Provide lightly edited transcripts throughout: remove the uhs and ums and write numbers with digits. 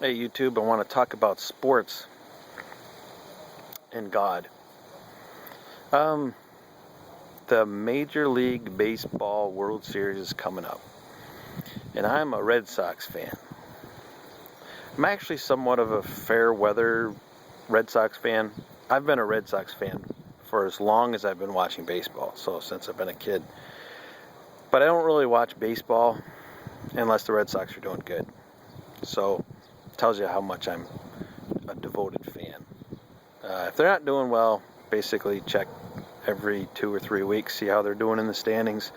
Hey YouTube, I want to talk about sports and God. The Major League Baseball World Series is coming up, and I'm a Red Sox fan. I'm actually somewhat of a fair weather Red Sox fan. I've been a Red Sox fan for as long as I've been watching baseball, so since I've been a kid. But I don't really watch baseball unless the Red Sox are doing good. So it tells you how much I'm a devoted fan. If they're not doing well, basically check every 2 or 3 weeks, see how they're doing in the standings,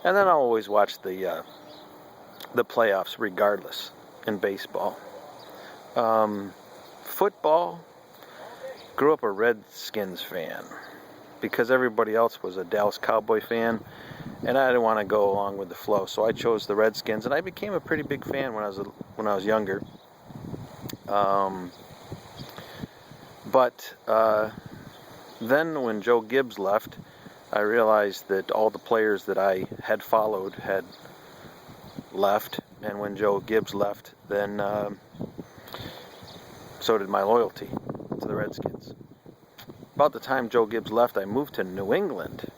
and then I'll always watch the playoffs regardless in baseball. Football, grew up a Redskins fan because everybody else was a Dallas Cowboy fan, and I didn't want to go along with the flow, so I chose the Redskins, and I became a pretty big fan when I was younger. But then when Joe Gibbs left, I realized that all the players that I had followed had left, and when Joe Gibbs left, then so did my loyalty to the Redskins. About the time Joe Gibbs left, I moved to New England,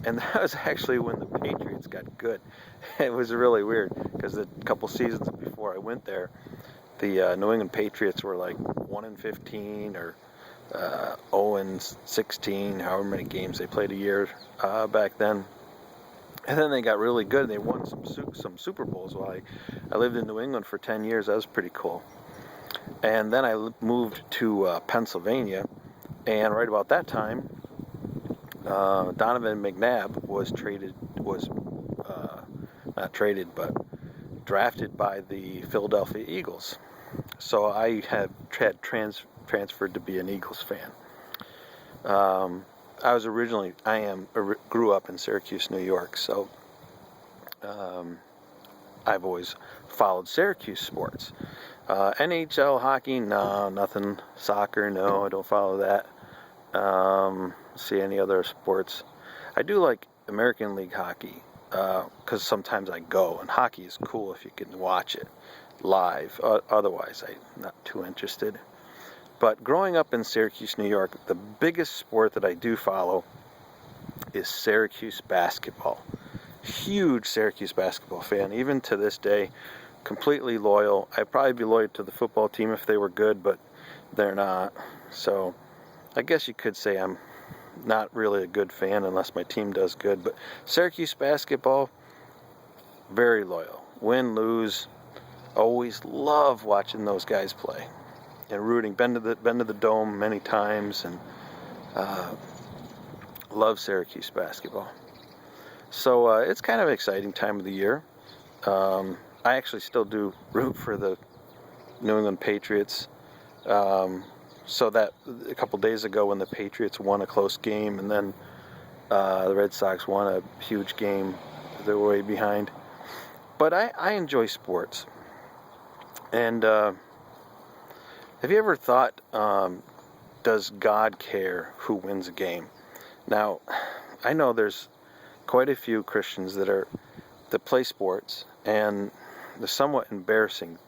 and that was actually when the Patriots got good. It was really weird because a couple seasons before I went there, the New England Patriots were like 1-15 or 0-16, however many games they played a year back then. And then they got really good. They won some Super Bowls while I lived in New England for 10 years. That was pretty cool. And then I moved to Pennsylvania, and right about that time, Donovan McNabb was not traded, but drafted by the Philadelphia Eagles. So I had transferred to be an Eagles fan. Grew up in Syracuse, New York, so I've always followed Syracuse sports. NHL hockey, no, nothing. Soccer, no, I don't follow that. See any other sports. I do like American League hockey, because sometimes I go, and hockey is cool if you can watch it live. Otherwise, I'm not too interested. But growing up in Syracuse, New York, the biggest sport that I do follow is Syracuse basketball. Huge Syracuse basketball fan, even to this day. Completely loyal. I'd probably be loyal to the football team if they were good, but they're not. So I guess you could say I'm not really a good fan unless my team does good. But Syracuse basketball, very loyal. Win, lose, always love watching those guys play and rooting. Been to the Dome many times, and love Syracuse basketball. So it's kind of an exciting time of the year. I actually still do root for the New England Patriots. So that a couple days ago when the Patriots won a close game, and then the Red Sox won a huge game, they're way behind. But I enjoy sports. And have you ever thought, does God care who wins a game? Now, I know there's quite a few Christians that play sports, and they're somewhat embarrassing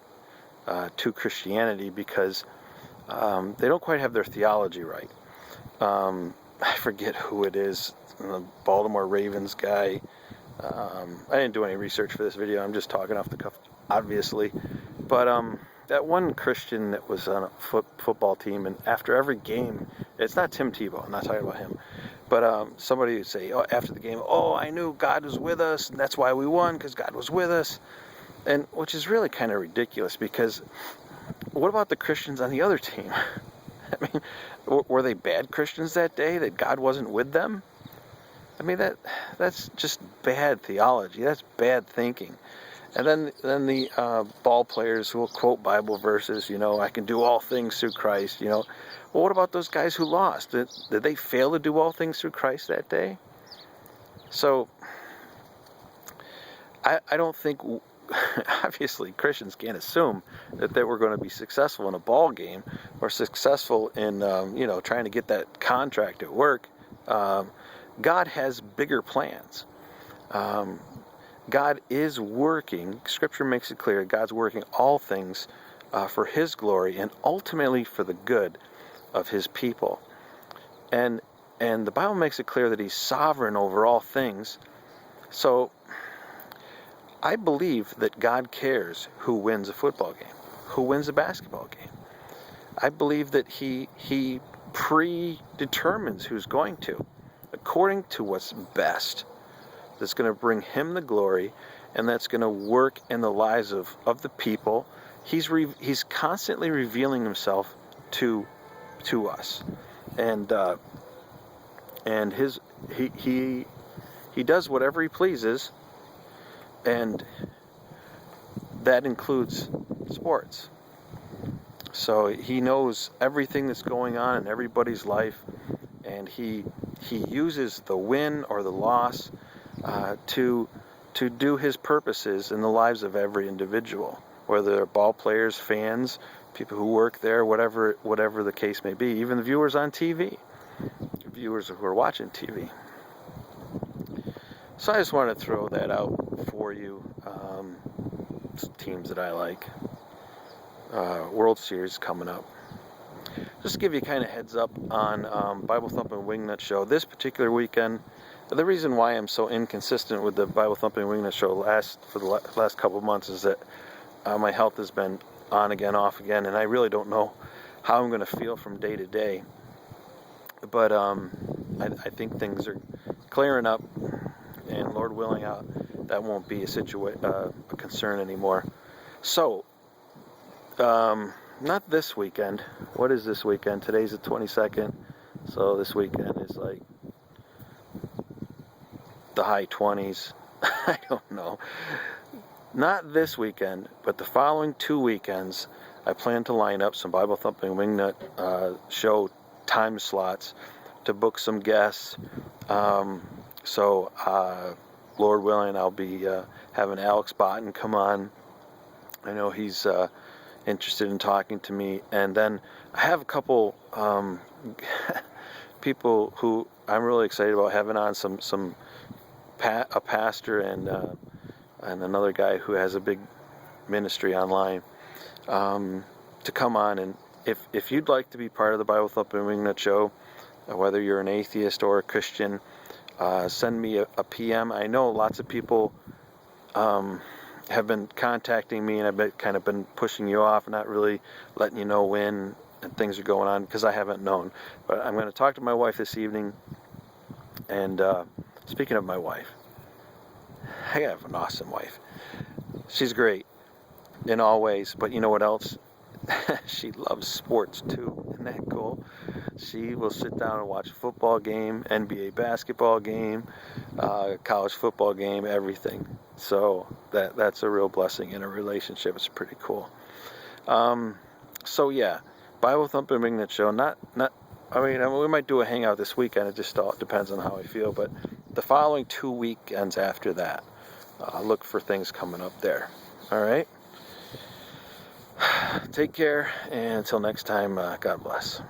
to Christianity because they don't quite have their theology right. I forget who it is, the Baltimore Ravens guy. I didn't do any research for this video. I'm just talking off the cuff, obviously. But that one Christian that was on a football team, and after every game, it's not Tim Tebow, I'm not talking about him, but somebody would say, after the game, I knew God was with us, and that's why we won, because God was with us. And which is really kind of ridiculous, because what about the Christians on the other team? I mean, were they bad Christians that day, that God wasn't with them? I mean, that's just bad theology. That's bad thinking. And then the ball players who will quote Bible verses, I can do all things through Christ, Well, what about those guys who lost? Did they fail to do all things through Christ that day? So, I don't think, obviously, Christians can't assume that they were going to be successful in a ball game or successful in, trying to get that contract at work. God has bigger plans. God is working. Scripture makes it clear God's working all things for His glory and ultimately for the good of His people. And the Bible makes it clear that He's sovereign over all things. So I believe that God cares who wins a football game, who wins a basketball game. I believe that He predetermines who's going to, according to what's best, that's going to bring Him the glory, and that's going to work in the lives of the people. He's constantly revealing Himself to us, and He does whatever He pleases, and that includes sports. So He knows everything that's going on in everybody's life, and He uses the win or the loss to do His purposes in the lives of every individual, whether they're ball players, fans, people who work there, whatever the case may be, even the viewers on TV, viewers who are watching TV. So I just want to throw that out for you. Teams that I like. World Series coming up. Just to give you kind of heads up on Bible Thumping Wingnut Show this particular weekend. The reason why I'm so inconsistent with the Bible Thumping Wingnut Show for the last couple of months is that my health has been on again, off again, and I really don't know how I'm going to feel from day to day. But I think things are clearing up, and Lord willing, that won't be a concern anymore. So, not this weekend. What is this weekend? Today's the 22nd, so this weekend is like the high 20s. I don't know. Not this weekend, but the following 2 weekends, I plan to line up some Bible Thumping Wingnut show time slots to book some guests. So, Lord willing, I'll be having Alex Botten come on. I know he's interested in talking to me. And then I have a couple people who I'm really excited about having on, a pastor and another guy who has a big ministry online, to come on. And if you'd like to be part of the Bible Thumping Wingnut Show, whether you're an atheist or a Christian, send me a PM. I know lots of people have been contacting me, and I've kind of been pushing you off, not really letting you know when and things are going on because I haven't known. But I'm going to talk to my wife this evening. And speaking of my wife, I have an awesome wife. She's great in all ways, but you know what else? She loves sports too. Isn't that cool? She will sit down and watch a football game, NBA basketball game, college football game, everything. So that's a real blessing in a relationship. It's pretty cool. So yeah, Bible Thumping Wingnut Show. I mean, we might do a hangout this weekend. It just all depends on how I feel. But the following 2 weekends after that, look for things coming up there. All right. Take care, and until next time, God bless.